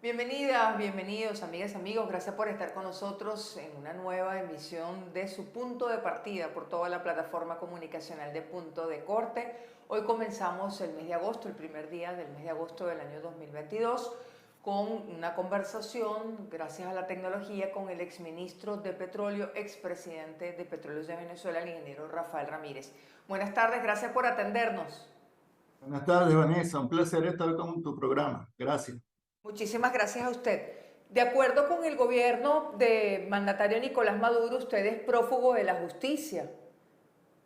Bienvenidas, bienvenidos, amigas, amigos. Gracias por estar con nosotros en una nueva emisión de su punto de partida por toda la plataforma comunicacional de Punto de Corte. Hoy comenzamos el mes de agosto, el primer día del mes de agosto del año 2022, con una conversación, gracias a la tecnología, con el exministro de Petróleo, expresidente de Petróleos de Venezuela, el ingeniero Rafael Ramírez. Buenas tardes, gracias por atendernos. Buenas tardes, Vanessa. Un placer estar con tu programa. Gracias. Muchísimas gracias a usted. De acuerdo con el gobierno de mandatario Nicolás Maduro, usted es prófugo de la justicia.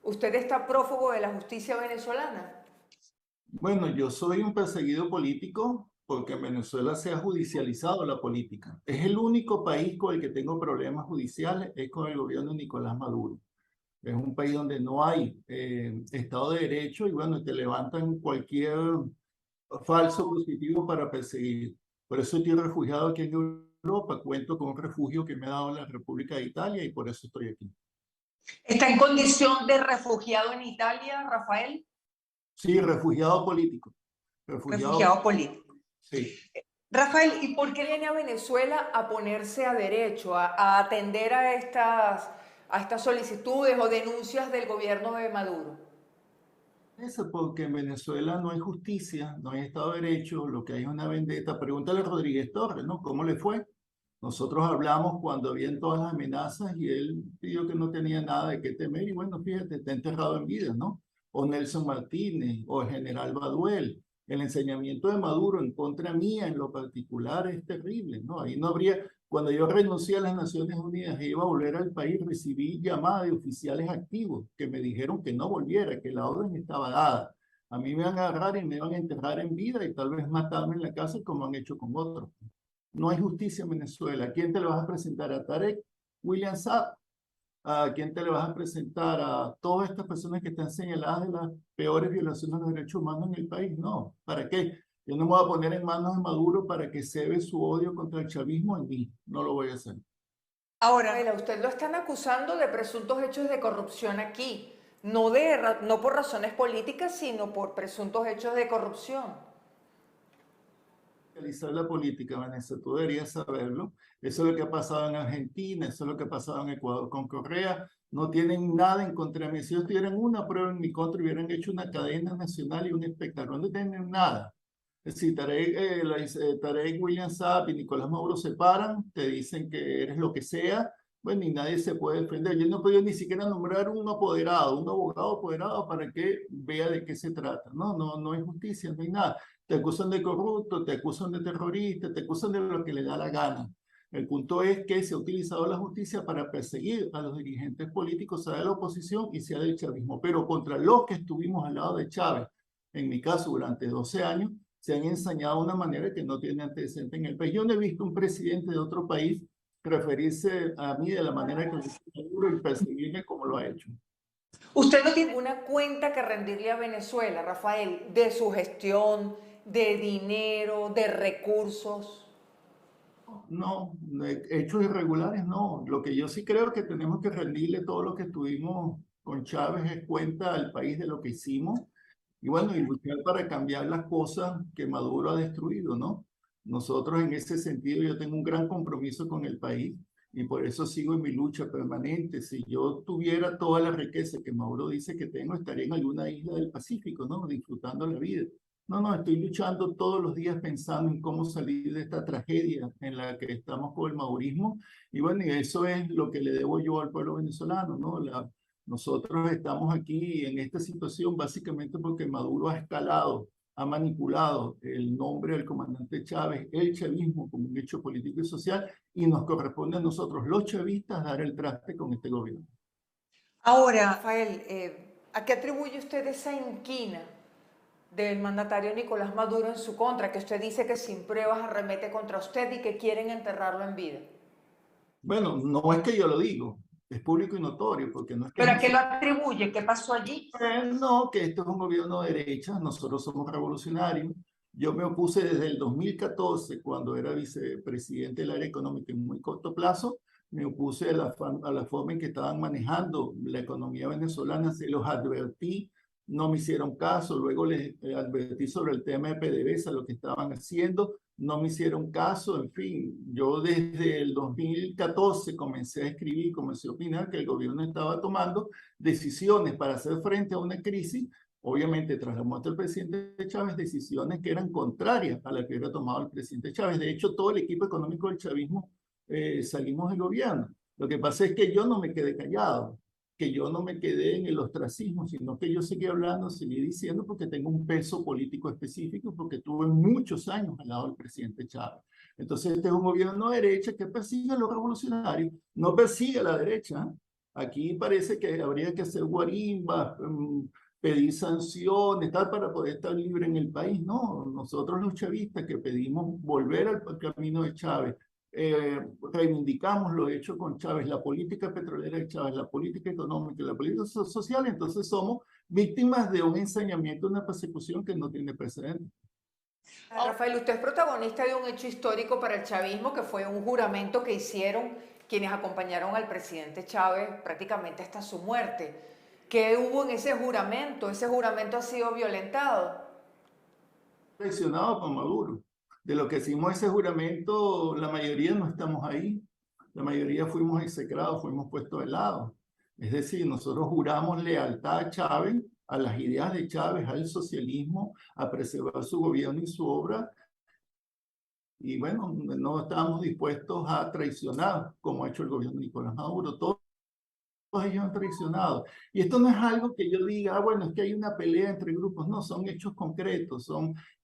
¿Usted está prófugo de la justicia venezolana? Bueno, yo soy un perseguido político porque en Venezuela se ha judicializado la política. Es el único país con el que tengo problemas judiciales, es con el gobierno de Nicolás Maduro. Es un país donde no hay Estado de Derecho y bueno, te levantan cualquier falso positivo para perseguir. Por eso estoy refugiado aquí en Europa. Cuento con un refugio que me ha dado la República de Italia y por eso estoy aquí. ¿Está en condición de refugiado en Italia, Rafael? Sí, refugiado político. Refugiado, Refugiado político. sí. Rafael, ¿y por qué viene a Venezuela a ponerse a derecho, a atender a estas solicitudes o denuncias del gobierno de Maduro? Eso porque en Venezuela no hay justicia, no hay Estado de Derecho, lo que hay es una vendetta. Pregúntale a Rodríguez Torres, ¿no? ¿Cómo le fue? Nosotros hablamos cuando habían todas las amenazas y él pidió que no tenía nada de qué temer y bueno, fíjate, está enterrado en vida, ¿no? O Nelson Martínez, o el general Baduel. El enseñamiento de Maduro en contra mía en lo particular es terrible, ¿no? Ahí no habría, cuando yo renuncié a las Naciones Unidas e iba a volver al país, recibí llamadas de oficiales activos que me dijeron que no volviera, que la orden estaba dada. A mí me van a agarrar y me van a enterrar en vida y tal vez matarme en la casa como han hecho con otros. No hay justicia en Venezuela. ¿A quién te le vas a presentar? ¿A Tarek William Saab? ¿A quién te le vas a presentar? ¿A todas estas personas que están señaladas de las peores violaciones de los derechos humanos en el país? No. ¿Para qué? Yo no me voy a poner en manos de Maduro para que cebe su odio contra el chavismo en mí. No lo voy a hacer. Ahora, a usted lo están acusando de presuntos hechos de corrupción aquí, no por razones políticas, sino por presuntos hechos de corrupción. Realizar la política, Vanessa, tú deberías saberlo. Eso es lo que ha pasado en Argentina, eso es lo que ha pasado en Ecuador con Correa. No tienen nada en contra de mí. Si ellos tuvieran una prueba en mi contra, hubieran hecho una cadena nacional y un espectáculo. No tienen nada. Es decir, Tarek William Saab y Nicolás Maduro se paran, te dicen que eres lo que sea, bueno, y nadie se puede defender. Yo no he podido ni siquiera nombrar un apoderado, un abogado apoderado para que vea de qué se trata. No, no, no hay justicia, no hay nada. Te acusan de corrupto, te acusan de terrorista, te acusan de lo que le da la gana. El punto es que se ha utilizado la justicia para perseguir a los dirigentes políticos, sea de la oposición y sea del chavismo, pero contra los que estuvimos al lado de Chávez, en mi caso durante 12 años, se han ensañado de una manera que no tiene antecedente en el país. Yo no he visto un presidente de otro país referirse a mí de la manera que lo y perseguirme como lo ha hecho. ¿Usted no tiene una cuenta que rendirle a Venezuela, Rafael, de su gestión, de dinero, de recursos? No, hechos irregulares no. Lo que yo sí creo que tenemos que rendirle todo lo que estuvimos con Chávez es cuenta al país de lo que hicimos y bueno, y luchar para cambiar las cosas que Maduro ha destruido, ¿no? Nosotros en ese sentido yo tengo un gran compromiso con el país y por eso sigo en mi lucha permanente. Si yo tuviera toda la riqueza que Maduro dice que tengo, estaría en alguna isla del Pacífico, ¿no? Disfrutando la vida. No, no, estoy luchando todos los días pensando en cómo salir de esta tragedia en la que estamos con el madurismo. Y bueno, y eso es lo que le debo yo al pueblo venezolano, ¿no? Nosotros estamos aquí en esta situación básicamente porque Maduro ha escalado, ha manipulado el nombre del comandante Chávez, el chavismo como un hecho político y social, y nos corresponde a nosotros, los chavistas, dar el traste con este gobierno. Ahora, Rafael, ¿a qué atribuye usted esa inquina del mandatario Nicolás Maduro en su contra, que usted dice que sin pruebas arremete contra usted y que quieren enterrarlo en vida? Bueno, no es que yo lo digo, es público y notorio, porque no es que es ¿Pero a un qué lo atribuye? ¿Qué pasó allí? No, que esto es un gobierno de derecha, nosotros somos revolucionarios. Yo me opuse desde el 2014, cuando era vicepresidente del área económica en muy corto plazo, me opuse a la forma en que estaban manejando la economía venezolana, se los advertí, no me hicieron caso, luego les advertí sobre el tema de PDVSA, lo que estaban haciendo, no me hicieron caso, en fin, yo desde el 2014 comencé a escribir, comencé a opinar que el gobierno estaba tomando decisiones para hacer frente a una crisis, obviamente tras la muerte del presidente Chávez, decisiones que eran contrarias a las que hubiera tomado el presidente Chávez. De hecho, todo el equipo económico del chavismo salimos del gobierno. Lo que pasa es que yo no me quedé callado, que yo no me quedé en el ostracismo, sino que yo seguí hablando, seguí diciendo, porque tengo un peso político específico, porque tuve muchos años al lado del presidente Chávez. Entonces, este es un gobierno de derecha que persigue a los revolucionarios, no persigue a la derecha. Aquí parece que habría que hacer guarimbas, pedir sanciones, tal, para poder estar libre en el país. No, nosotros los chavistas que pedimos volver al camino de Chávez, reivindicamos lo hecho con Chávez, la política petrolera de Chávez, la política económica, la política social, entonces somos víctimas de un ensañamiento, una persecución que no tiene precedentes. Rafael, usted es protagonista de un hecho histórico para el chavismo, que fue un juramento que hicieron quienes acompañaron al presidente Chávez prácticamente hasta su muerte. ¿Qué hubo en ese juramento? ¿Ese juramento ha sido violentado? Traicionado por Maduro. De lo que hicimos ese juramento, la mayoría no estamos ahí. La mayoría fuimos execrados, fuimos puestos de lado. Es decir, nosotros juramos lealtad a Chávez, a las ideas de Chávez, al socialismo, a preservar su gobierno y su obra. Y bueno, no estábamos dispuestos a traicionar, como ha hecho el gobierno de Nicolás Maduro. Todos ellos han traicionado. Y esto no es algo que yo diga, bueno, es que hay una pelea entre grupos. No, son hechos concretos.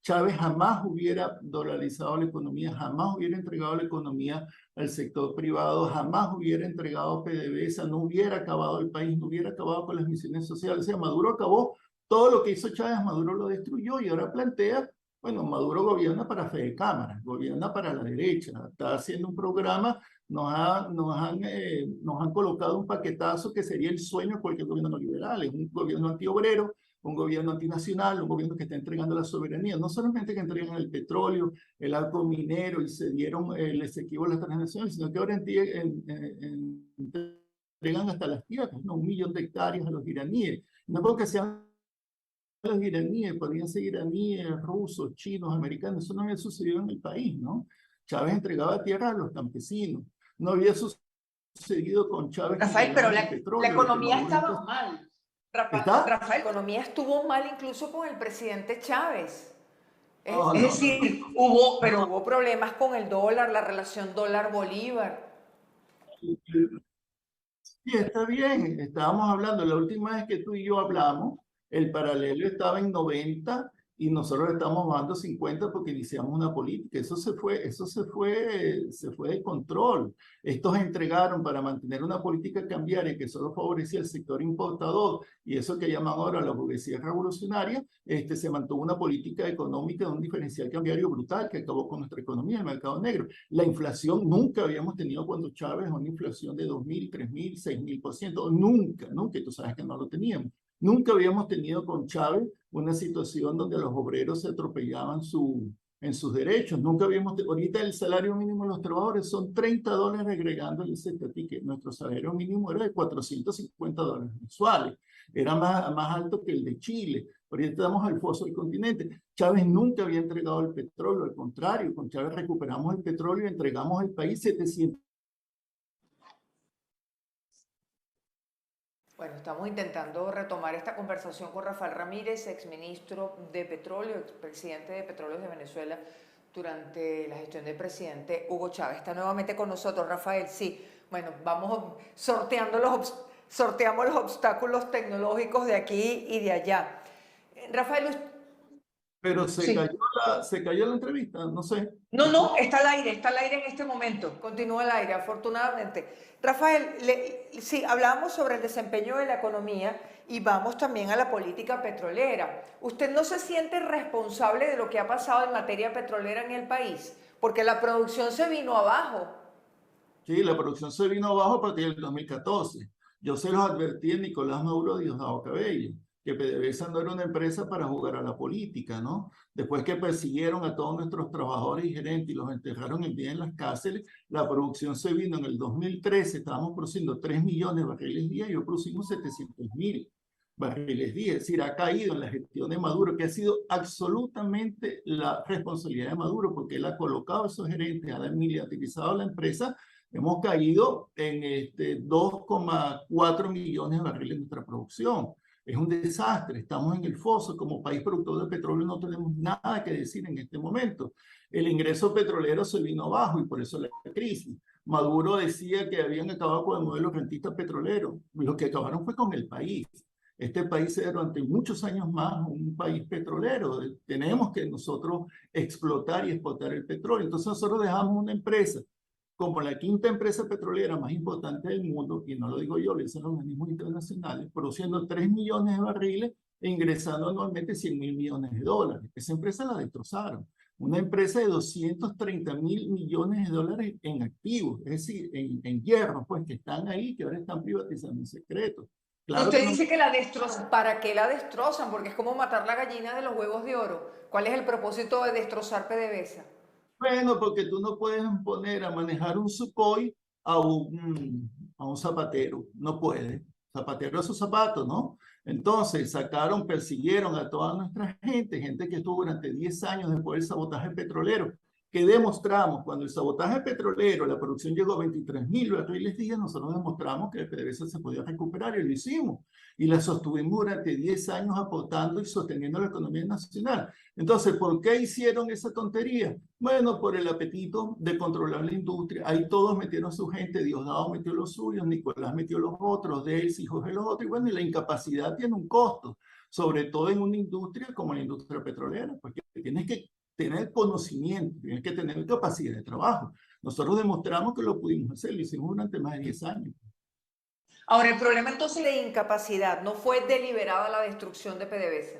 Chávez jamás hubiera dolarizado la economía, jamás hubiera entregado la economía al sector privado, jamás hubiera entregado PDVSA, no hubiera acabado el país, no hubiera acabado con las misiones sociales. O sea, Maduro acabó todo lo que hizo Chávez, Maduro lo destruyó y ahora plantea, bueno, Maduro gobierna para Fede Cámara, gobierna para la derecha, está haciendo un programa, nos han colocado un paquetazo que sería el sueño de cualquier gobierno neoliberal, es un gobierno antiobrero, un gobierno antinacional, un gobierno que está entregando la soberanía, no solamente que entregan el petróleo, el arco minero y se dieron el exequivo a las transnacionales, sino que ahora entregan hasta las tierras, ¿no? 1 millón de hectáreas a los iraníes. No puedo que sean los iraníes, podrían ser iraníes, rusos, chinos, americanos, eso no había sucedido en el país, ¿no? Chávez entregaba tierra a los campesinos, no había sucedido con Chávez. Rafael, pero la economía estaba mal. ¿Está? Rafael, la economía estuvo mal incluso con el presidente Chávez. Es decir, hubo problemas con el dólar, la relación dólar-bolívar. Sí, está bien, estábamos hablando, la última vez que tú y yo hablamos, el paralelo estaba en 90 y nosotros estamos bajando 50 porque iniciamos una política. Eso se fue de control. Estos entregaron para mantener una política cambiaria que solo favorecía el sector importador y eso que llaman ahora la burguesía revolucionaria, se mantuvo una política económica de un diferencial cambiario brutal que acabó con nuestra economía, el mercado negro. La inflación nunca habíamos tenido cuando Chávez, una inflación de 2.000, 3.000, 6.000%. Nunca, nunca, y tú sabes que no lo teníamos. Nunca habíamos tenido con Chávez una situación donde los obreros se atropellaban en sus derechos. Nunca habíamos, ahorita el salario mínimo de los trabajadores son $30 agregando el ICT, que nuestro salario mínimo era de $450 mensuales. Era más alto que el de Chile. Ahorita estamos al foso del continente. Chávez nunca había entregado el petróleo, al contrario, con Chávez recuperamos el petróleo y entregamos al país 700. Bueno, estamos intentando retomar esta conversación con Rafael Ramírez, exministro de Petróleo, expresidente de Petróleos de Venezuela durante la gestión del presidente Hugo Chávez. Está nuevamente con nosotros, Rafael. Sí, bueno, vamos sorteamos los obstáculos tecnológicos de aquí y de allá. Rafael, pero se cayó la entrevista, no sé. No, está al aire en este momento. Continúa al aire, afortunadamente. Rafael, sí, hablamos sobre el desempeño de la economía y vamos también a la política petrolera. ¿Usted no se siente responsable de lo que ha pasado en materia petrolera en el país? Porque la producción se vino abajo. Sí, la producción se vino abajo a partir del 2014. Yo se los advertí a Nicolás Maduro y Diosdado Cabello, que PDVSA no era una empresa para jugar a la política, ¿no? Después que persiguieron a todos nuestros trabajadores y gerentes y los enterraron en día en las cárceles, la producción se vino en el 2013, estábamos produciendo 3 millones de barriles día y hoy producimos 700.000. barriles día. Es decir, ha caído en la gestión de Maduro, que ha sido absolutamente la responsabilidad de Maduro, porque él ha colocado a esos gerentes, ha desmilitarizado la empresa. Hemos caído en 2,4 millones de barriles de nuestra producción. Es un desastre, estamos en el foso. Como país productor de petróleo no tenemos nada que decir en este momento. El ingreso petrolero se vino abajo y por eso la crisis. Maduro decía que habían acabado con el modelo rentista petrolero. Lo que acabaron fue con el país. Este país es durante muchos años más un país petrolero. Tenemos que nosotros explotar y exportar el petróleo. Entonces nosotros dejamos una empresa como la quinta empresa petrolera más importante del mundo, y no lo digo yo, lo dicen los organismos internacionales, produciendo 3 millones de barriles e ingresando anualmente 100.000 millones de dólares. Esa empresa la destrozaron. Una empresa de 230.000 millones de dólares en activos, es decir, en hierro, pues que están ahí, que ahora están privatizando en secreto. Claro. Usted dice que la destrozan. ¿Para qué la destrozan? Porque es como matar la gallina de los huevos de oro. ¿Cuál es el propósito de destrozar PDVSA? Bueno, porque tú no puedes poner a manejar un Sukhoi a un zapatero. No puede. Zapatero a sus zapatos, ¿no? Entonces sacaron, persiguieron a toda nuestra gente que estuvo durante 10 años después del sabotaje petrolero, que demostramos cuando el sabotaje petrolero, la producción llegó a 23.000 barriles día, nosotros demostramos que el PDVSA se podía recuperar y lo hicimos. Y la sostuvimos durante 10 años aportando y sosteniendo la economía nacional. Entonces, ¿por qué hicieron esa tontería? Bueno, por el apetito de controlar la industria. Ahí todos metieron su gente, Diosdado metió los suyos, Nicolás metió los otros, Delcy, Jorge los otros, y bueno, y la incapacidad tiene un costo, sobre todo en una industria como la industria petrolera, porque tienes que tener conocimiento, tienes que tener capacidad de trabajo. Nosotros demostramos que lo pudimos hacer, lo hicimos durante más de 10 años. Ahora, el problema entonces de incapacidad, ¿no fue deliberada la destrucción de PDVSA?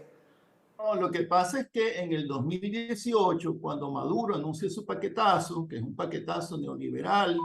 No, lo que pasa es que en el 2018, cuando Maduro anuncia su paquetazo, que es un paquetazo neoliberal,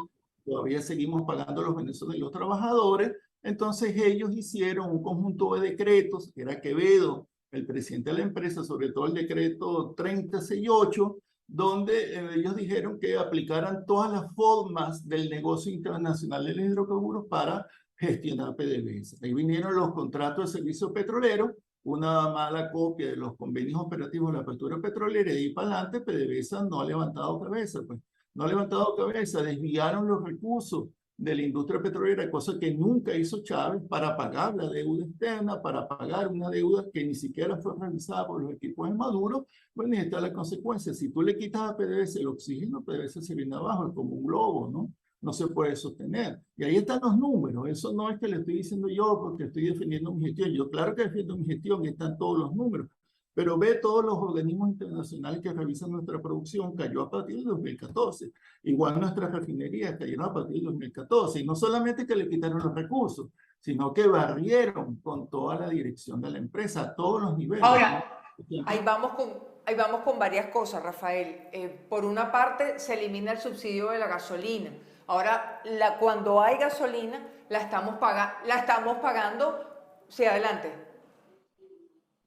todavía seguimos pagando los venezolanos y los trabajadores, entonces ellos hicieron un conjunto de decretos, que era Quevedo, el presidente de la empresa, sobre todo el decreto 3068, donde ellos dijeron que aplicaran todas las formas del negocio internacional de los hidrocarburos para gestionar PDVSA. Ahí vinieron los contratos de servicio petrolero, una mala copia de los convenios operativos de la apertura petrolera, y de ahí para adelante PDVSA no ha levantado cabeza, pues. No ha levantado cabeza, desviaron los recursos de la industria petrolera, cosa que nunca hizo Chávez, para pagar la deuda externa, para pagar una deuda que ni siquiera fue realizada por los equipos de Maduro. Bueno, y está la consecuencia. Si tú le quitas a PDVSA el oxígeno, PDVSA se viene abajo, es como un globo, ¿no? No se puede sostener. Y ahí están los números. Eso no es que le estoy diciendo yo porque estoy defendiendo mi gestión. Yo claro que defiendo mi gestión y están todos los números. Pero ve todos los organismos internacionales que revisan nuestra producción, cayó a partir del 2014. Igual nuestras refinerías cayeron a partir del 2014. Y no solamente que le quitaron los recursos, sino que barrieron con toda la dirección de la empresa a todos los niveles. Ahora, ahí vamos con varias cosas, Rafael. Por una parte, se elimina el subsidio de la gasolina. Ahora, cuando hay gasolina, la estamos pagando. Sí, adelante.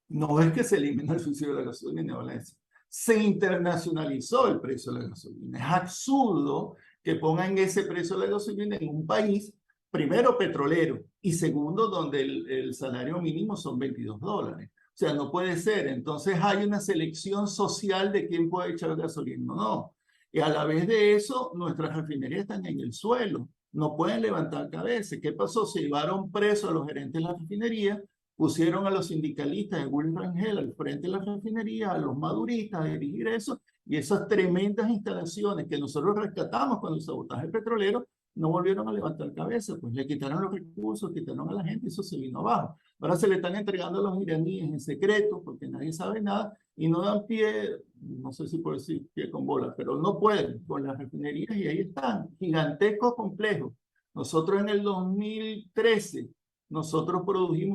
No es que se elimina el subsidio de la gasolina, Valencia. Se internacionalizó el precio de la gasolina. Es absurdo que pongan ese precio de la gasolina en un país, primero petrolero, y segundo donde el salario mínimo son $22. O sea, no puede ser. Entonces hay una selección social de quién puede echar gasolina o no. Y a la vez de eso, nuestras refinerías están en el suelo. No pueden levantar cabeza. ¿Qué pasó? Se llevaron presos a los gerentes de la refinería, pusieron a los sindicalistas de Willy Rangel al frente de la refinería, a los maduristas a dirigir eso, y esas tremendas instalaciones que nosotros rescatamos cuando el sabotaje petrolero no volvieron a levantar cabeza, pues le quitaron los recursos, quitaron a la gente, y eso se vino abajo. Ahora se le están entregando a los iraníes en secreto, porque nadie sabe nada, y no dan pie, no sé si puedo decir pie con bola, pero no pueden con las refinerías, y ahí están, gigantescos complejos. Nosotros en el 2013, nosotros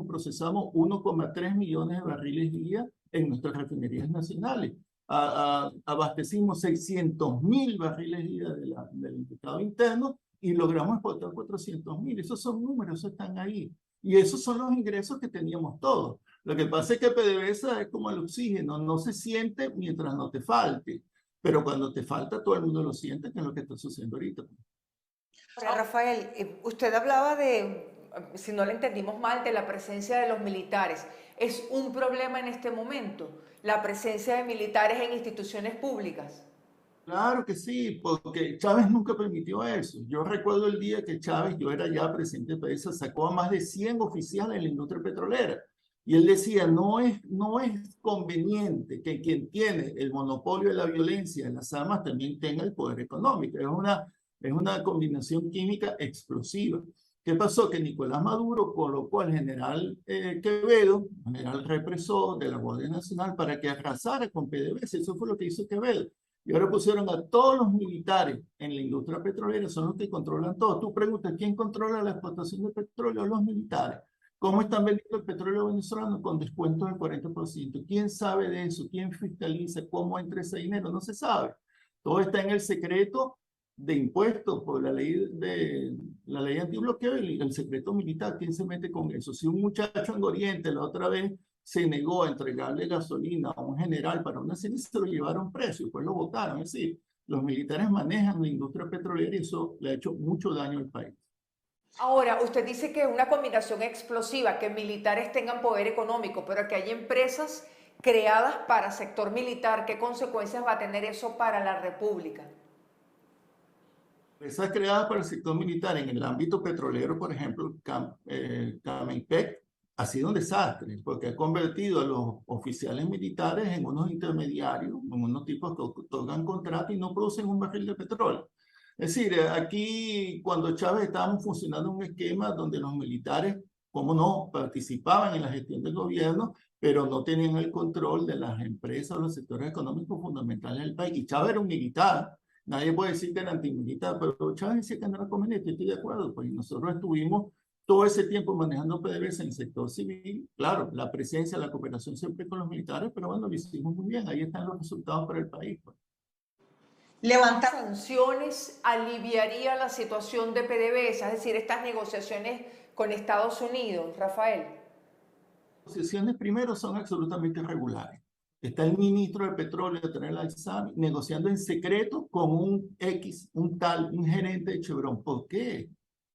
procesamos 1,3 millones de barriles día en nuestras refinerías nacionales. Abastecimos 600.000 barriles día del mercado interno y logramos exportar 400.000. Esos son números, esos están ahí. Y esos son los ingresos que teníamos todos. Lo que pasa es que PDVSA es como el oxígeno, no se siente mientras no te falte. Pero cuando te falta, todo el mundo lo siente, que es lo que está sucediendo ahorita. Ahora, Rafael, usted hablaba de si no la entendimos mal, de la presencia de los militares. ¿Es un problema en este momento la presencia de militares en instituciones públicas? Claro que sí, porque Chávez nunca permitió eso. Yo recuerdo el día que Chávez, yo era ya presidente de PDVSA, sacó a más de 100 oficiales de la industria petrolera. Y él decía, no es conveniente que quien tiene el monopolio de la violencia en las armas también tenga el poder económico. Es una combinación química explosiva. ¿Qué pasó? Que Nicolás Maduro colocó al general Quevedo, general represor de la Guardia Nacional, para que arrasara con PDVSA. Eso fue lo que hizo Quevedo. Y ahora pusieron a todos los militares en la industria petrolera, son los que controlan todo. Tú preguntas, ¿quién controla la explotación de petróleo? Los militares. ¿Cómo están vendiendo el petróleo venezolano? Con descuentos del 40%. ¿Quién sabe de eso? ¿Quién fiscaliza? ¿Cómo entra ese dinero? No se sabe. Todo está en el secreto de impuestos por la ley antibloqueo y el secreto militar. ¿Quién se mete con eso? Si un muchacho en Oriente la otra vez se negó a entregarle gasolina a un general para una cena, se lo llevaron preso y después lo votaron. Es decir, los militares manejan la industria petrolera y eso le ha hecho mucho daño al país. Ahora, usted dice que es una combinación explosiva, que militares tengan poder económico, pero que hay empresas creadas para sector militar. ¿Qué consecuencias va a tener eso para la República? Empresas creadas para el sector militar en el ámbito petrolero, por ejemplo, Camenpec, ha sido un desastre porque ha convertido a los oficiales militares en unos intermediarios, en unos tipos que otorgan contrato y no producen un barril de petróleo. Es decir, aquí cuando Chávez estábamos funcionando un esquema donde los militares, como no, participaban en la gestión del gobierno, pero no tenían el control de las empresas o los sectores económicos fundamentales del país. Y Chávez era un militar. Nadie puede decir que era antimilitar, pero Chávez decía que no era conveniente, estoy de acuerdo, pues nosotros estuvimos todo ese tiempo manejando PDVSA en el sector civil. Claro, la presencia, la cooperación siempre con los militares, pero bueno, lo hicimos muy bien, ahí están los resultados para el país. Pues. Levantar sanciones aliviaría la situación de PDVSA, es decir, estas negociaciones con Estados Unidos, Rafael. Las negociaciones primero son absolutamente irregulares. Está el ministro de Petróleo, Daniel Alzami, negociando en secreto con un gerente de Chevron. ¿Por qué?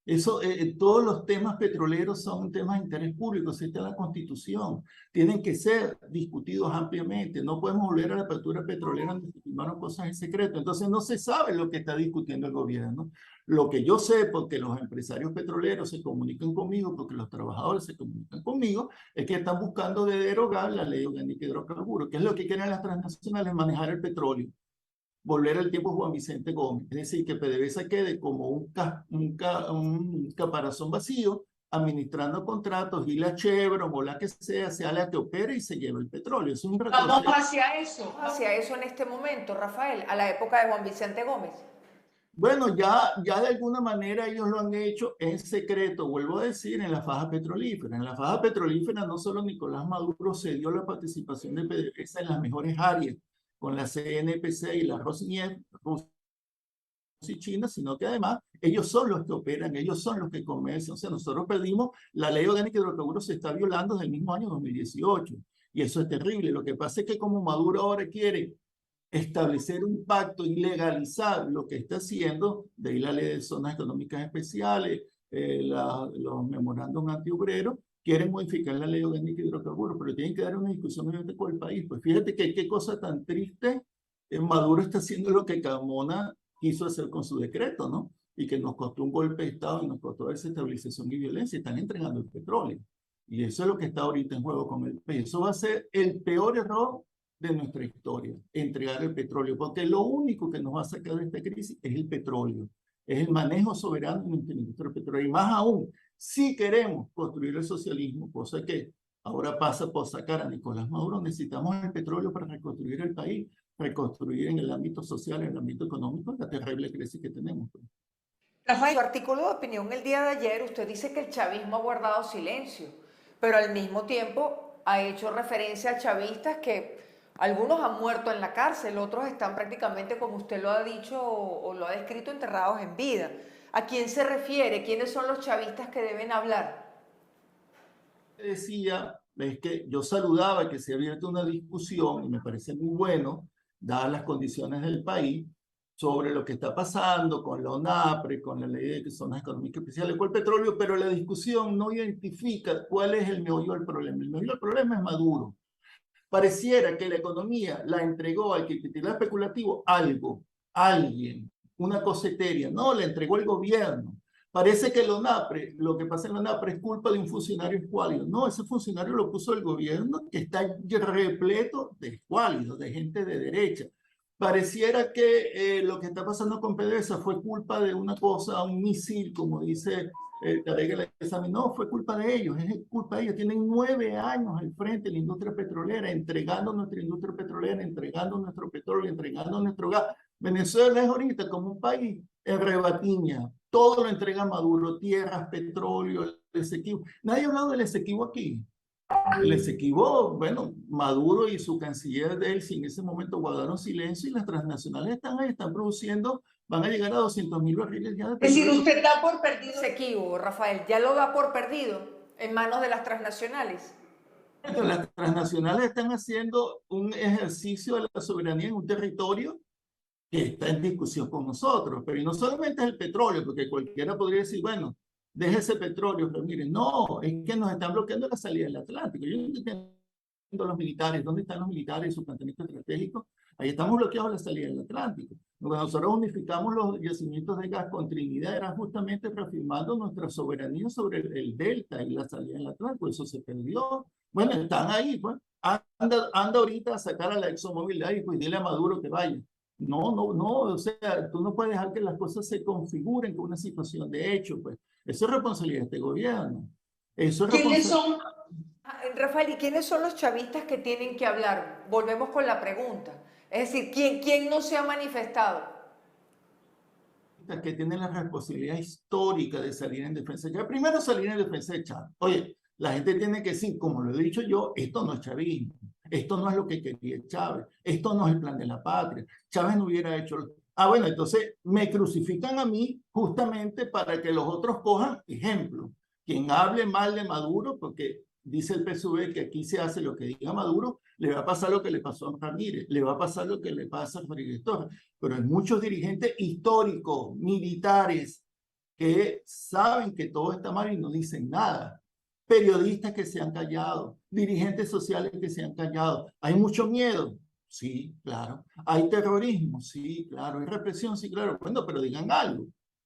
Eso, todos los temas petroleros son temas de interés público, está en la Constitución. Tienen que ser discutidos ampliamente. No podemos volver a la apertura petrolera donde se firmaron cosas en secreto. Entonces no se sabe lo que está discutiendo el gobierno. Lo que yo sé, porque los empresarios petroleros se comunican conmigo, porque los trabajadores se comunican conmigo, es que están buscando de derogar la ley orgánica de hidrocarburos, que es lo que quieren las transnacionales, manejar el petróleo, volver al tiempo Juan Vicente Gómez, es decir, que PDVSA quede como un caparazón vacío, administrando contratos, y la Chevron o la que sea la que opere y se lleva el petróleo. Es un Vamos hacia eso en este momento, Rafael, a la época de Juan Vicente Gómez. Bueno, ya de alguna manera ellos lo han hecho en secreto, vuelvo a decir, en la faja petrolífera. En la faja petrolífera no solo Nicolás Maduro cedió la participación de PDVSA en las mejores áreas, con la CNPC y la Rosneft, Rusia y China, sino que además ellos son los que operan, ellos son los que comercian. O sea, nosotros perdimos, la ley orgánica de hidrocarburos se está violando desde el mismo año 2018, y eso es terrible. Lo que pasa es que como Maduro ahora quiere establecer un pacto y legalizar lo que está haciendo, de ahí la ley de zonas económicas especiales, los memorándum antiobreros, quieren modificar la ley orgánica de hidrocarburos, pero tienen que dar una discusión obviamente con el país. Pues fíjate que qué cosa tan triste, Maduro está haciendo lo que Carmona quiso hacer con su decreto, ¿no? Y que nos costó un golpe de Estado y nos costó desestabilización y violencia. Están entregando el petróleo. Y eso es lo que está ahorita en juego con el país. Eso va a ser el peor error de nuestra historia, entregar el petróleo, porque lo único que nos va a sacar de esta crisis es el petróleo, es el manejo soberano de nuestra industria petrolera. Y más aún, si queremos construir el socialismo, cosa que ahora pasa por sacar a Nicolás Maduro, necesitamos el petróleo para reconstruir el país, reconstruir en el ámbito social, en el ámbito económico, la terrible crisis que tenemos. En su artículo de opinión el día de ayer, usted dice que el chavismo ha guardado silencio, pero al mismo tiempo ha hecho referencia a chavistas que algunos han muerto en la cárcel, otros están prácticamente, como usted lo ha dicho o lo ha descrito, enterrados en vida. ¿A quién se refiere? ¿Quiénes son los chavistas que deben hablar? Decía, es que yo saludaba que se ha abierto una discusión y me parece muy bueno, dadas las condiciones del país, sobre lo que está pasando con la ONAPRE, con la ley de zonas económicas especiales con el petróleo, pero la discusión no identifica cuál es el meollo del problema. El meollo del problema es Maduro. Pareciera que la economía la entregó al capital especulativo algo, alguien, una cosa etérea. No, la entregó el gobierno. Parece que el ONAPRE, lo que pasa en la ONAPRE es culpa de un funcionario escuálido. No, ese funcionario lo puso el gobierno, que está repleto de escuálidos, de gente de derecha. Pareciera que lo que está pasando con PDVSA fue culpa de una cosa, un misil, como dice Tarek El Aissami. No, fue culpa de ellos, es culpa de ellos. Tienen 9 años al frente de la industria petrolera, entregando nuestra industria petrolera, entregando nuestro petróleo, entregando nuestro gas. Venezuela es ahorita como un país en rebatiña. Todo lo entrega Maduro, tierras, petróleo, el Esequibo. Nadie ha hablado del Esequibo aquí. El Esequibo, bueno, Maduro y su canciller Delcy en ese momento guardaron silencio y las transnacionales están ahí, están produciendo, van a llegar a 200.000 barriles ya de Es decir, petróleo. usted da por perdido. Esequibo, Rafael, ya lo da por perdido en manos de las transnacionales. Las transnacionales están haciendo un ejercicio de la soberanía en un territorio que está en discusión con nosotros, pero y no solamente es el petróleo, porque cualquiera podría decir, bueno, deje ese petróleo, pero miren, no, es que nos están bloqueando la salida del Atlántico. Yo no entiendo los militares, ¿dónde están los militares y su planteamiento estratégico? Ahí estamos bloqueados la salida del Atlántico. Cuando nosotros unificamos los yacimientos de gas con Trinidad, era justamente reafirmando nuestra soberanía sobre el delta y la salida del Atlántico. Eso se perdió. Bueno, están ahí, pues. Anda ahorita a sacar a la ExxonMobil de ahí, pues dile a Maduro que vaya. No, no, no, o sea, tú no puedes dejar que las cosas se configuren con una situación de hecho, pues. Eso es responsabilidad de este gobierno. Eso es ¿Quiénes son? Rafael, ¿y quiénes son los chavistas que tienen que hablar? Volvemos con la pregunta. Es decir, ¿quién no se ha manifestado? Que tienen la responsabilidad histórica de salir en defensa de Chávez. Primero salir en defensa de Chávez. Oye, la gente tiene que decir, como lo he dicho yo, esto no es chavismo, esto no es lo que quería Chávez, esto no es el plan de la patria. Chávez no hubiera hecho... bueno, entonces me crucifican a mí justamente para que los otros cojan ejemplo. Quien hable mal de Maduro, porque dice el PSUV que aquí se hace lo que diga Maduro, le va a pasar lo que le pasó a Ramírez, le va a pasar lo que le pasa a Rodríguez Torres. Pero hay muchos dirigentes históricos, militares, que saben que todo está mal y no dicen nada. Periodistas que se han callado, dirigentes sociales que se han callado. ¿Hay mucho miedo? Sí, claro. ¿Hay terrorismo? Sí, claro. ¿Hay represión? Sí, claro. Bueno, pero digan algo.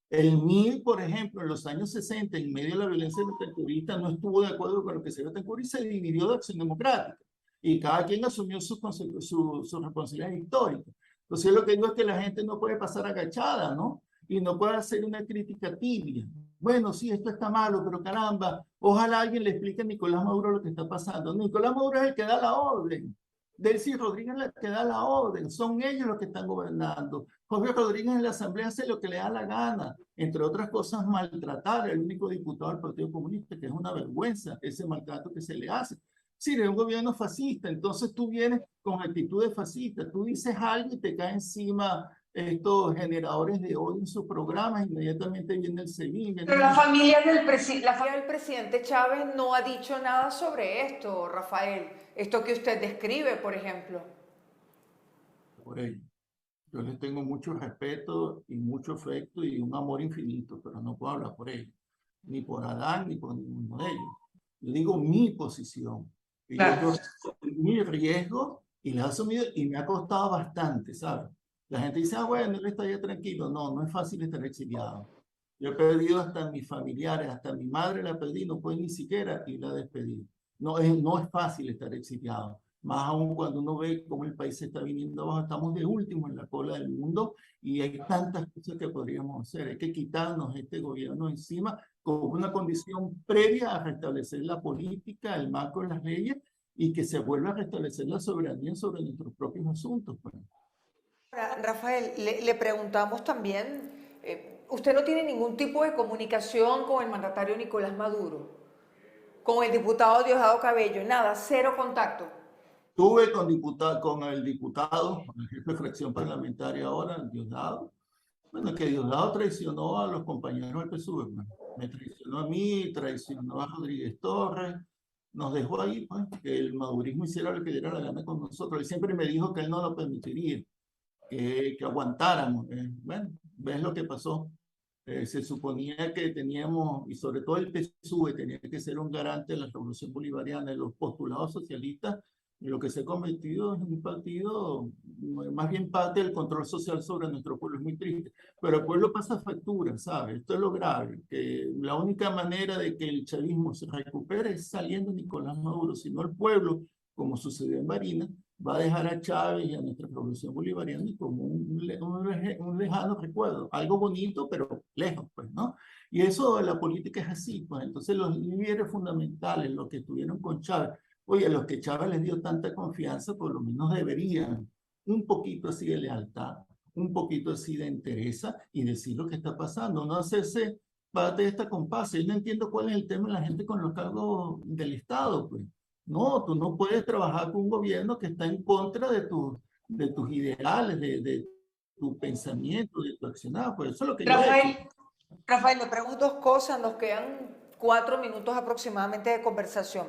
El MIL, por ejemplo, en los años 60, en medio de la violencia terrorista, no estuvo de acuerdo con lo que se Betancourt y se dividió de Acción Democrática. Y cada quien asumió su responsabilidad histórica. Entonces, lo que digo es que la gente no puede pasar agachada, ¿no? Y no puede hacer una crítica tibia. Bueno, sí, esto está malo, pero caramba, ojalá alguien le explique a Nicolás Maduro lo que está pasando. Nicolás Maduro es el que da la orden. Delcy Rodríguez es el que da la orden. Son ellos los que están gobernando. Jorge Rodríguez en la Asamblea hace lo que le da la gana. Entre otras cosas, maltratar al único diputado del Partido Comunista, que es una vergüenza ese maltrato que se le hace. Sí, es un gobierno fascista, entonces tú vienes con actitudes fascistas, tú dices algo y te cae encima estos generadores de odio en sus programas, inmediatamente viene el SEBIN. Pero la familia del presidente Chávez no ha dicho nada sobre esto, Rafael. Esto que usted describe, por ejemplo. Por ello. Yo les tengo mucho respeto y mucho afecto y un amor infinito, pero no puedo hablar por ellos, ni por Adán, ni por ninguno de ellos. Yo digo mi posición. Y claro. Yo mi riesgo y la he asumido y me ha costado bastante, ¿sabes? La gente dice, bueno, él está ya tranquilo. No, no es fácil estar exiliado. Yo he perdido hasta mis familiares, hasta mi madre la perdí, no puede ni siquiera irla a despedir. No es fácil estar exiliado. Más aún cuando uno ve cómo el país se está viniendo abajo, estamos de último en la cola del mundo y hay tantas cosas que podríamos hacer. Hay que quitarnos este gobierno encima como una condición previa a restablecer la política, el marco de las leyes y que se vuelva a restablecer la soberanía sobre nuestros propios asuntos. Pues. Rafael, le preguntamos también, ¿usted no tiene ningún tipo de comunicación con el mandatario Nicolás Maduro? ¿Con el diputado Diosdado Cabello? Nada, cero contacto. Estuve con el diputado, con el jefe de fracción parlamentaria ahora, Diosdado. Bueno, que Diosdado traicionó a los compañeros del PSUV. Me traicionó a mí, traicionó a Rodríguez Torres. Nos dejó ahí, pues, que el madurismo hiciera lo que diera la gana con nosotros. Él siempre me dijo que él no lo permitiría, que aguantáramos. Bueno, ves lo que pasó. Se suponía que teníamos, y sobre todo el PSUV, tenía que ser un garante de la revolución bolivariana, de los postulados socialistas, y lo que se ha convertido en un partido, más bien parte del control social sobre nuestro pueblo. Es muy triste, pero el pueblo pasa factura, ¿sabes? Esto es lo grave, que la única manera de que el chavismo se recupere es saliendo Nicolás Maduro, si no el pueblo, como sucedió en Barinas, va a dejar a Chávez y a nuestra revolución bolivariana como un lejano recuerdo, algo bonito, pero lejos, pues, ¿no? Y eso, la política es así, pues, entonces los líderes fundamentales, los que estuvieron con Chávez, oye, a los que Chávez les dio tanta confianza, por lo menos deberían un poquito así de lealtad, un poquito así de entereza y decir lo que está pasando, no hacerse parte de esta compasa. Yo no entiendo cuál es el tema de la gente con los cargos del Estado, pues. No, tú no puedes trabajar con un gobierno que está en contra de tus ideales, de tu pensamiento, de tu accionar. Pues eso es lo que yo he hecho. Rafael, le pregunto dos cosas, nos quedan 4 minutos aproximadamente de conversación.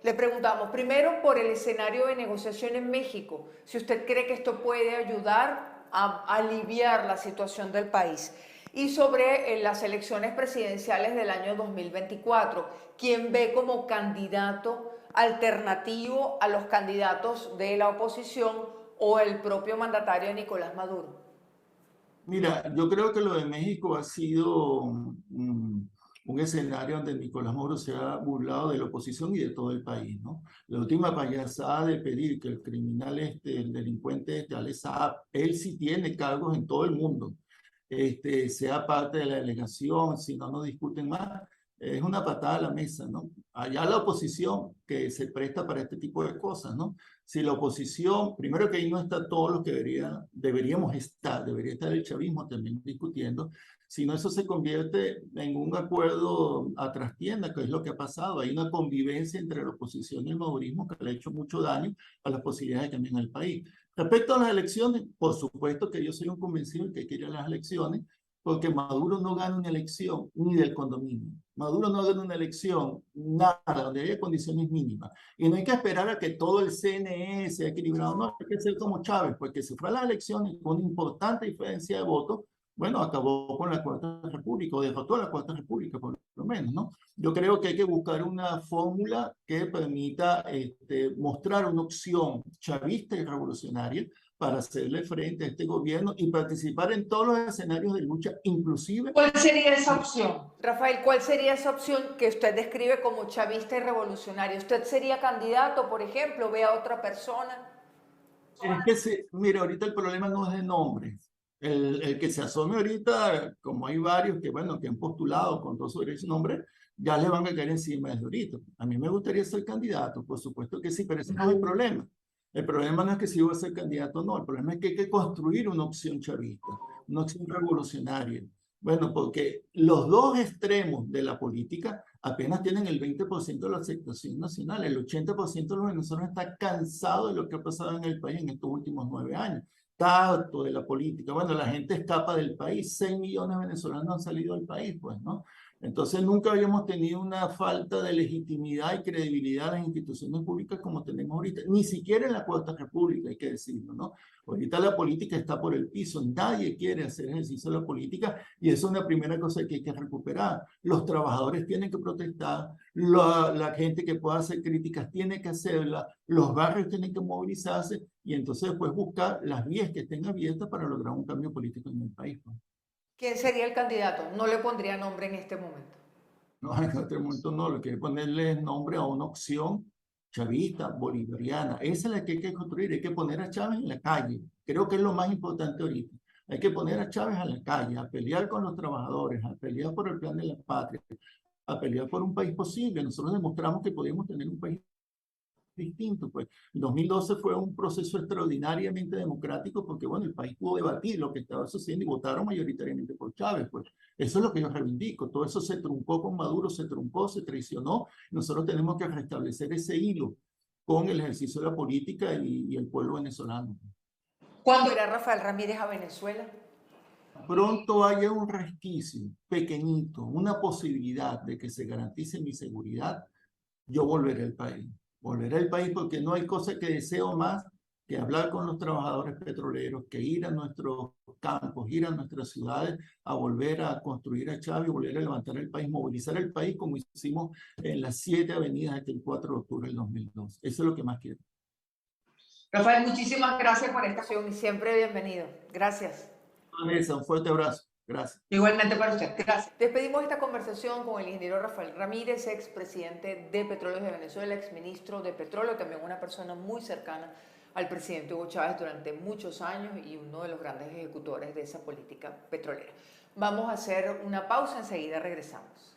Le preguntamos primero por el escenario de negociación en México, si usted cree que esto puede ayudar a aliviar la situación del país. Y sobre las elecciones presidenciales del año 2024, ¿quién ve como candidato alternativo a los candidatos de la oposición o el propio mandatario Nicolás Maduro? Mira, yo creo que lo de México ha sido un escenario donde Nicolás Maduro se ha burlado de la oposición y de todo el país, ¿no? La última payasada de pedir que el criminal el delincuente Alec Saab, él sí tiene cargos en todo el mundo, sea parte de la delegación, si no, no discuten más, es una patada a la mesa, ¿no? Allá la oposición que se presta para este tipo de cosas, ¿no? Si la oposición, primero que ahí no está todo lo que deberíamos estar, debería estar el chavismo también discutiendo, si no eso se convierte en un acuerdo a trastienda, que es lo que ha pasado, hay una convivencia entre la oposición y el madurismo que le ha hecho mucho daño a las posibilidades de cambiar el país. Respecto a las elecciones, por supuesto que yo soy un convencido de que hay que ir a las elecciones, porque Maduro no gana una elección ni del condominio. Maduro no gana una elección, nada, donde haya condiciones mínimas. Y no hay que esperar a que todo el CNE sea equilibrado, no, hay que ser como Chávez, porque se fue a las elecciones con una importante diferencia de votos, bueno, acabó con la Cuarta República, o derrotó a la Cuarta República, por lo menos, ¿no? Yo creo que hay que buscar una fórmula que permita mostrar una opción chavista y revolucionaria para hacerle frente a este gobierno y participar en todos los escenarios de lucha, inclusive... ¿Cuál sería esa opción? Rafael, ¿cuál sería esa opción que usted describe como chavista y revolucionaria? ¿Usted sería candidato, por ejemplo, ve a otra persona? Es que mira, ahorita el problema no es de nombres. El que se asome ahorita, como hay varios que, bueno, que han postulado con todo su derecho y nombre, ya le van a caer encima desde ahorita. A mí me gustaría ser candidato, por supuesto que sí, pero ese no es el problema. El problema no es que si yo voy a ser candidato o no, el problema es que hay que construir una opción chavista, una opción revolucionaria. Bueno, porque los dos extremos de la política apenas tienen el 20% de la aceptación nacional. El 80% de los venezolanos está cansado de lo que ha pasado en el país en estos últimos 9 años. Está harto de la política. Bueno, la gente escapa del país. 6 millones de venezolanos han salido del país, pues, ¿no? Entonces nunca habíamos tenido una falta de legitimidad y credibilidad en las instituciones públicas como tenemos ahorita, ni siquiera en la Cuarta República, hay que decirlo, ¿no? Ahorita la política está por el piso, nadie quiere hacer ejercicio de la política y eso es una primera cosa que hay que recuperar. Los trabajadores tienen que protestar, la gente que pueda hacer críticas tiene que hacerla, los barrios tienen que movilizarse y entonces después buscar las vías que estén abiertas para lograr un cambio político en el país, ¿no? ¿Quién sería el candidato? No le pondría nombre en este momento. No, en este momento no, lo que hay que ponerle nombre a una opción chavista, bolivariana. Esa es la que hay que construir, hay que poner a Chávez en la calle. Creo que es lo más importante ahorita. Hay que poner a Chávez a la calle, a pelear con los trabajadores, a pelear por el plan de la patria, a pelear por un país posible. Nosotros demostramos que podemos tener un país distinto, pues. El 2012 fue un proceso extraordinariamente democrático porque, bueno, el país pudo debatir lo que estaba sucediendo y votaron mayoritariamente por Chávez, pues. Eso es lo que yo reivindico. Todo eso se truncó con Maduro, se truncó, se traicionó. Nosotros tenemos que restablecer ese hilo con el ejercicio de la política y el pueblo venezolano. ¿Cuándo irá Rafael Ramírez a Venezuela? Pronto haya un resquicio pequeñito, una posibilidad de que se garantice mi seguridad, yo volveré al país. Volveré al país porque no hay cosa que deseo más que hablar con los trabajadores petroleros, que ir a nuestros campos, ir a nuestras ciudades, a volver a construir a Chávez, volver a levantar el país, movilizar el país como hicimos en las 7 avenidas aquel 4 de octubre del 2012. Eso es lo que más quiero. Rafael, muchísimas gracias por esta. Y siempre bienvenido. Gracias. Vanessa, un fuerte abrazo. Gracias. Igualmente para usted. Gracias. Despedimos esta conversación con el ingeniero Rafael Ramírez, expresidente de Petróleos de Venezuela, exministro de Petróleo, también una persona muy cercana al presidente Hugo Chávez durante muchos años y uno de los grandes ejecutores de esa política petrolera. Vamos a hacer una pausa, enseguida regresamos.